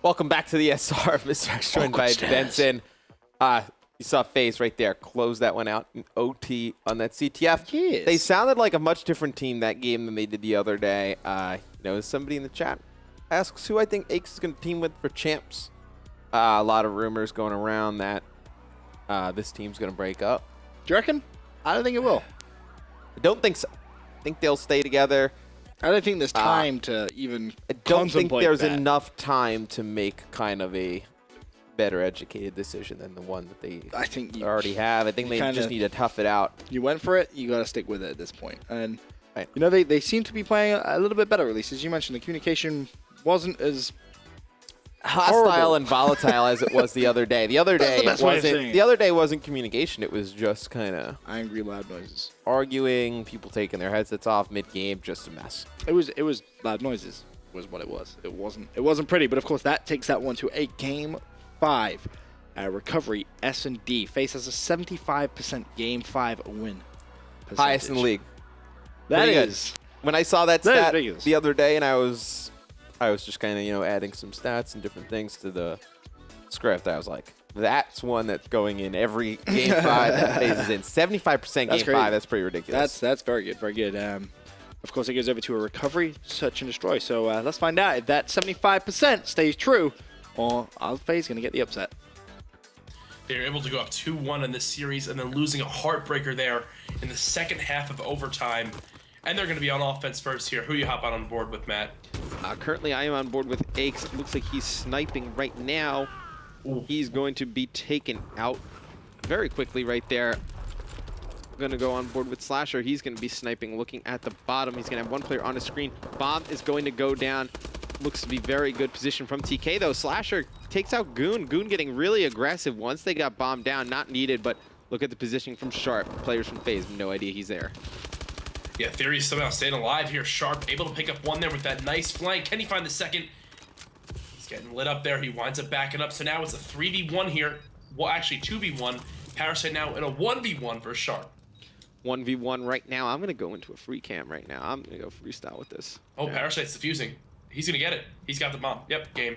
Welcome back to the SR. Mr. X joined by Benson. You saw FaZe right there. Close that one out in OT on that CTF. Yes. They sounded like a much different team that game than they did the other day. Somebody in the chat asks who I think Aches is going to team with for champs. A lot of rumors going around that this team's going to break up. Do you reckon? I don't think it will. I don't think so. I think they'll stay together. I don't think there's time to even I don't think contemplate there's that. enough time to make kind of a better educated decision than the one that they already have. I think they just need to tough it out. You went for it, you got to stick with it at this point. And, right. They seem to be playing a little bit better, at least. As you mentioned, the communication wasn't as hostile horrible and volatile as it was the other day. The other day wasn't communication. It was just kind of angry, loud noises, arguing, people taking their headsets off mid-game, just a mess. It was loud noises was what it was. It wasn't pretty, but of course that takes that one to a game 5. Recovery S&D. FaZe has a 75% game 5 win percentage. Highest in the league. That is. When I saw that stat the other day, and I was just kind of, adding some stats and different things to the script. I was like, that's one that's going in every game 5 that FaZe is in. 75% game 5. That's pretty ridiculous. That's very good. Very good. Of course, it goes over to a recovery, search and destroy. So let's find out if that 75% stays true, or are FaZe going to get the upset? They're able to go up 2-1 in this series, and then losing a heartbreaker there in the second half of overtime. And they're going to be on offense first here. Who you hop on board with, Matt? Currently, I am on board with Aches. It looks like he's sniping right now. Ooh. He's going to be taken out very quickly right there. Going to go on board with Slasher. He's going to be sniping, looking at the bottom. He's going to have one player on his screen. Bomb is going to go down. Looks to be very good position from TK, though. Slasher takes out Goon. Goon getting really aggressive once they got bombed down. Not needed, but look at the positioning from Sharp. Players from FaZe, no idea he's there. Yeah, Theory is somehow staying alive here. Sharp able to pick up one there with that nice flank. Can he find the second? He's getting lit up there. He winds up backing up. So now it's a 3v1 here. Well, actually 2v1. Parasite now in a 1v1 for Sharp. 1v1 right now. I'm going to go into a free cam right now. I'm going to go freestyle with this. Oh, yeah. Parasite's defusing. He's going to get it. He's got the bomb. Yep, game.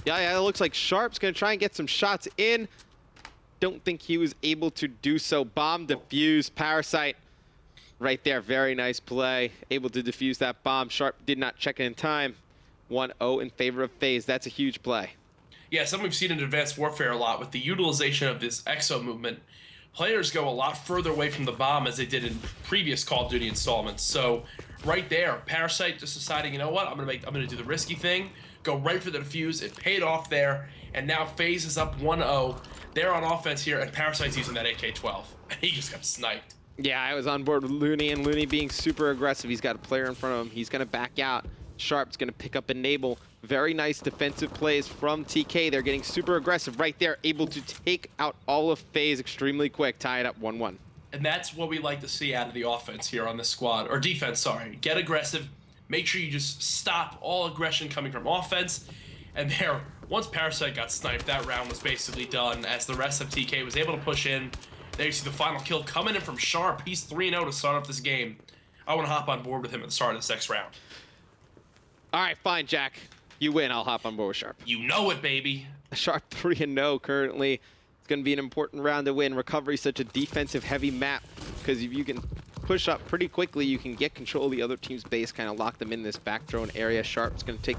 Yeah, it looks like Sharp's going to try and get some shots in. Don't think he was able to do so. Bomb defuse. Parasite right there. Very nice play. Able to defuse that bomb. Sharp did not check it in time. 1-0 in favor of FaZe. That's a huge play. Yeah, something we've seen in Advanced Warfare a lot with the utilization of this exo movement. Players go a lot further away from the bomb as they did in previous Call of Duty installments. So right there, Parasite just deciding, you know what, I'm gonna do the risky thing, go right for the defuse. It paid off there, and now FaZe is up 1-0. They're on offense here, and Parasite's using that AK-12, and he just got sniped. Yeah, I was on board with Looney, and Looney being super aggressive. He's got a player in front of him. He's gonna back out. Sharp's gonna pick up Enable. Very nice defensive plays from TK. They're getting super aggressive right there, able to take out all of FaZe extremely quick, tie it up 1-1. And that's what we like to see out of the offense here on this squad, or defense, sorry. Get aggressive, make sure you just stop all aggression coming from offense. And there, once Parasite got sniped, that round was basically done as the rest of TK was able to push in. There you see the final kill coming in from Sharp. He's 3-0 to start off this game. I want to hop on board with him at the start of this next round. All right, fine, Jack. You win. I'll hop on board with Sharp. You know it, baby. Sharp 3-0 currently. It's going to be an important round to win. Recovery is such a defensive-heavy map because if you can push up pretty quickly, you can get control of the other team's base, kind of lock them in this back drone area. Sharp's going to take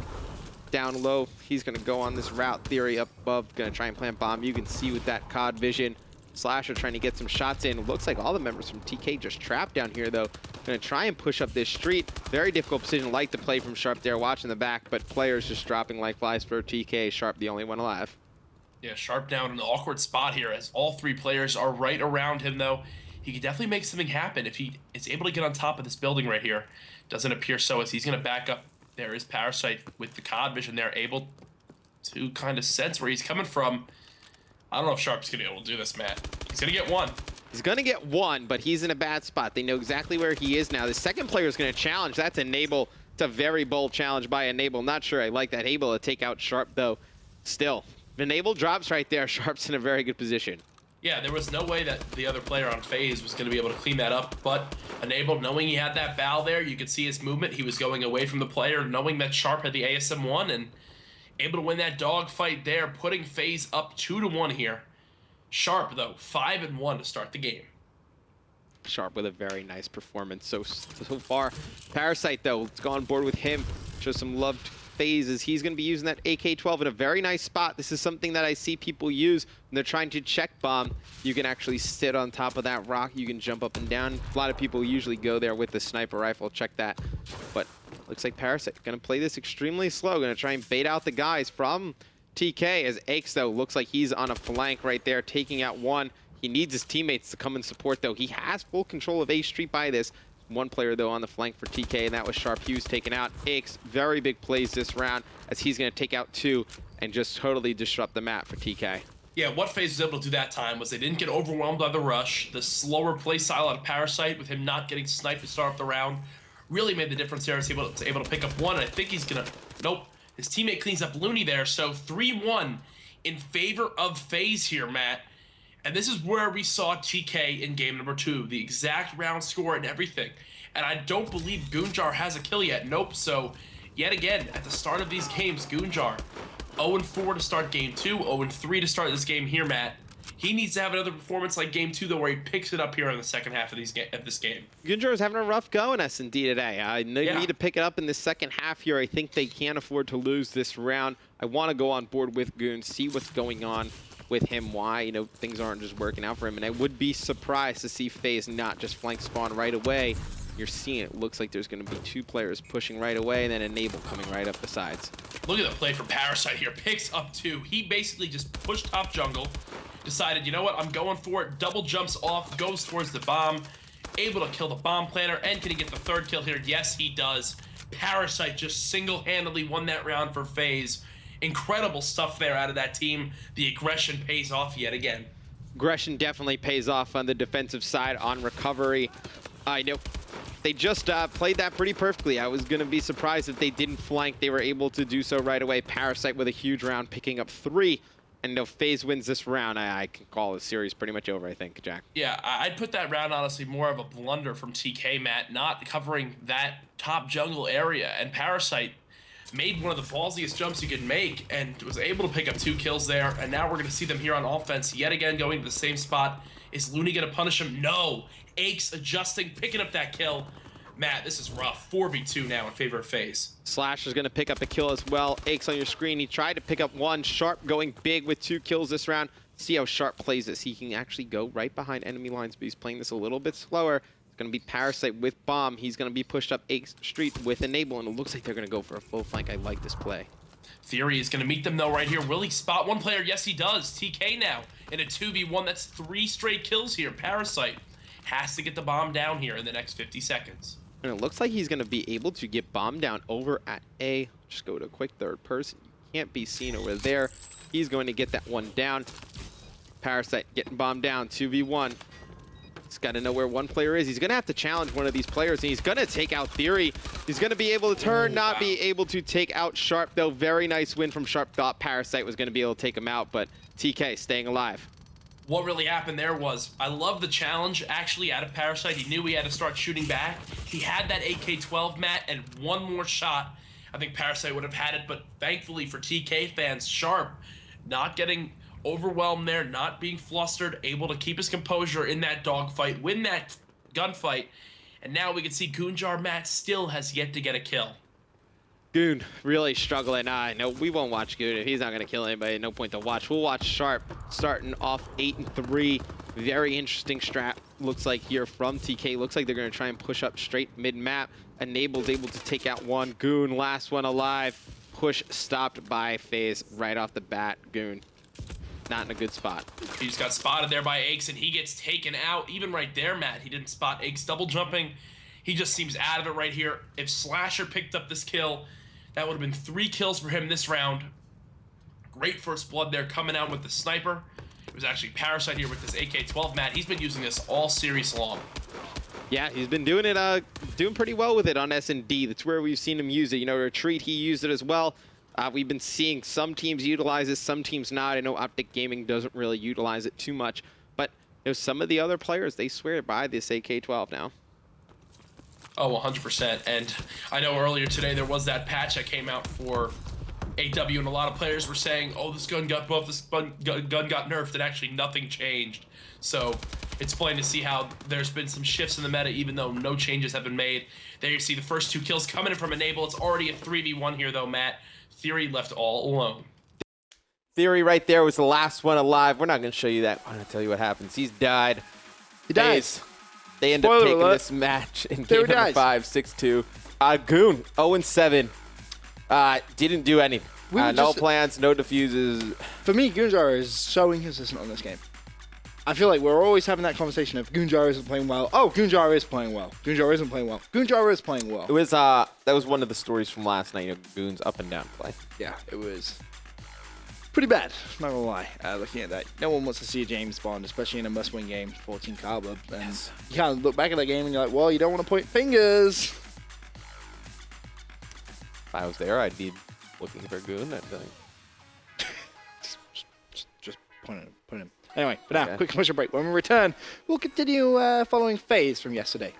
down low. He's going to go on this route. Theory up above, going to try and plant bomb. You can see with that COD vision. Slasher trying to get some shots in. Looks like all the members from TK just trapped down here, though. Going to try and push up this street. Very difficult position. Like the play from Sharp there, watching the back, but players just dropping like flies for TK. Sharp, the only one alive. Yeah, Sharp down in an awkward spot here as all three players are right around him, though. He could definitely make something happen if he is able to get on top of this building right here. Doesn't appear so, as he's going to back up. There is Parasite with the COD vision there, able to kind of sense where he's coming from. I don't know if Sharp's going to be able to do this, Matt. He's going to get one. He's going to get one, but he's in a bad spot. They know exactly where he is now. The second player is going to challenge. That's Enable. It's a very bold challenge by Enable. Not sure I like that. Able to take out Sharp, though. Still, Enable drops right there. Sharp's in a very good position. Yeah, there was no way that the other player on FaZe was going to be able to clean that up, but Enable, knowing he had that bow there, you could see his movement. He was going away from the player, knowing that Sharp had the ASM-1, and able to win that dogfight there, putting FaZe up 2-1 here. Sharp, though, 5-1 to start the game. Sharp with a very nice performance so far. Parasite, though, let's go on board with him. Show some love to FaZe as he's going to be using that AK-12 in a very nice spot. This is something that I see people use when they're trying to check bomb. You can actually sit on top of that rock. You can jump up and down. A lot of people usually go there with the sniper rifle. Check that. But looks like Parasite going to play this extremely slow. Going to try and bait out the guys from TK as Aches, though, looks like he's on a flank right there, taking out one. He needs his teammates to come and support, though. He has full control of A Street by this. One player, though, on the flank for TK, and that was Sharp Hughes taken out. Aches, very big plays this round as he's going to take out two and just totally disrupt the map for TK. Yeah, what FaZe was able to do that time was they didn't get overwhelmed by the rush. The slower play style out of Parasite, with him not getting sniped to start off the round, really made the difference there. He was able to pick up one, and I think he's going to... Nope. His teammate cleans up Looney there, so 3-1 in favor of FaZe here, Matt. And this is where we saw TK in game number 2, the exact round score and everything. And I don't believe Goonjar has a kill yet. Nope. So, yet again, at the start of these games, Goonjar 0-4 to start game 2, 0-3 to start this game here, Matt. He needs to have another performance like game 2, though, where he picks it up here in the second half of this game. Goonjar is having a rough go in S&D today. They need to pick it up in the second half here. I think they can't afford to lose this round. I want to go on board with Goon, see what's going on with him, why things aren't just working out for him, and I would be surprised to see FaZe not just flank spawn right away. You're seeing it looks like there's going to be two players pushing right away and then Enable coming right up the sides. Look at the play from Parasite here, picks up two. He basically just pushed top jungle, decided, you know what, I'm going for it, double jumps off, goes towards the bomb, able to kill the bomb planter, and can he get the third kill here? Yes, he does. Parasite just single-handedly won that round for FaZe. Incredible stuff there out of that team. The aggression pays off yet again. Aggression definitely pays off on the defensive side on recovery. I know they just played that pretty perfectly. I was going to be surprised if they didn't flank. They were able to do so right away. Parasite with a huge round, picking up 3. And if FaZe wins this round, I can call the series pretty much over, I think, Jack. Yeah, I'd put that round, honestly, more of a blunder from TK, Matt, not covering that top jungle area. And Parasite made one of the ballsiest jumps you could make and was able to pick up 2 kills there. And now we're going to see them here on offense yet again going to the same spot. Is Looney going to punish him? No. Aches adjusting, picking up that kill. Matt, this is rough. 4v2 now in favor of FaZe. Slash is going to pick up a kill as well. Aches on your screen. He tried to pick up 1. Sharp going big with 2 kills this round. See how Sharp plays this. He can actually go right behind enemy lines, but he's playing this a little bit slower. It's going to be Parasite with Bomb. He's going to be pushed up Aches Street with Enable, and it looks like they're going to go for a full flank. I like this play. Theory is going to meet them, though, right here. Will he spot one player? Yes, he does. TK now in a 2v1. That's 3 straight kills here. Parasite has to get the bomb down here in the next 50 seconds. And it looks like he's going to be able to get Bomb down over at A. Just go to a quick third person. You can't be seen over there. He's going to get that one down. Parasite getting Bomb down. 2v1. He's got to know where one player is. He's going to have to challenge one of these players, and he's going to take out Theory. He's going to be able to turn, not be able to take out Sharp, though. Very nice win from Sharp. Thought Parasite was going to be able to take him out, but TK staying alive. What really happened there was, I love the challenge actually out of Parasite. He knew he had to start shooting back. He had that AK-12, Matt, and one more shot. I think Parasite would have had it, but thankfully for TK fans, Sharp not getting overwhelmed there, not being flustered, able to keep his composure in that dogfight, win that gunfight, and now we can see Goonjar, Matt, still has yet to get a kill. Goon really struggling. No, we won't watch Goon. If he's not going to kill anybody, no point to watch. We'll watch Sharp starting off 8-3. Very interesting strat looks like here from TK. Looks like they're going to try and push up straight mid-map. Enable's able to take out one. Goon, last one alive. Push stopped by FaZe right off the bat. Goon, not in a good spot. He just got spotted there by Aches, and he gets taken out. Even right there, Matt, he didn't spot Aches double jumping. He just seems out of it right here. If Slasher picked up this kill, that would have been 3 kills for him this round. Great first blood there coming out with the sniper. It was actually Parasite here with this AK-12, Matt. He's been using this all series long. Yeah, he's been doing it, doing pretty well with it on S&D. That's where we've seen him use it. You know, Retreat, he used it as well. We've been seeing some teams utilize it, some teams not. I know Optic Gaming doesn't really utilize it too much, but some of the other players, they swear by this AK-12 now. Oh, 100%. And I know earlier today there was that patch that came out for AW and a lot of players were saying, oh, this gun got buffed, this gun got nerfed, and actually nothing changed. So it's plain to see how there's been some shifts in the meta, even though no changes have been made. There you see the first 2 kills coming in from Enable. It's already a 3v1 here, though, Matt. Theory left all alone. Theory right there was the last one alive. We're not going to show you that. I'm going to tell you what happens. He's died. He died. They end up Spoiler taking alert. this match in Theory game number dies. 5, 6-2. Goon, 0-7. Didn't do anything. We were no just- plans, no defuses. For me, Goonjaro is so inconsistent on this game. I feel like we're always having that conversation of Goonjaro isn't playing well. Oh, Goonjaro is playing well. Goonjaro isn't playing well. Goonjaro is playing well. It was that was one of the stories from last night. You know, Goon's up and down play. Yeah, it was pretty bad. Not gonna lie. Looking at that, no one wants to see a James Bond, especially in a must-win game, 14 Kaliber. And you kind of look back at that game and you're like, well, you don't want to point fingers. If I was there, I'd be looking for Goon that day. Just point him. Anyway, for now, Okay. quick commercial break. When we return, we'll continue following FaZe from yesterday.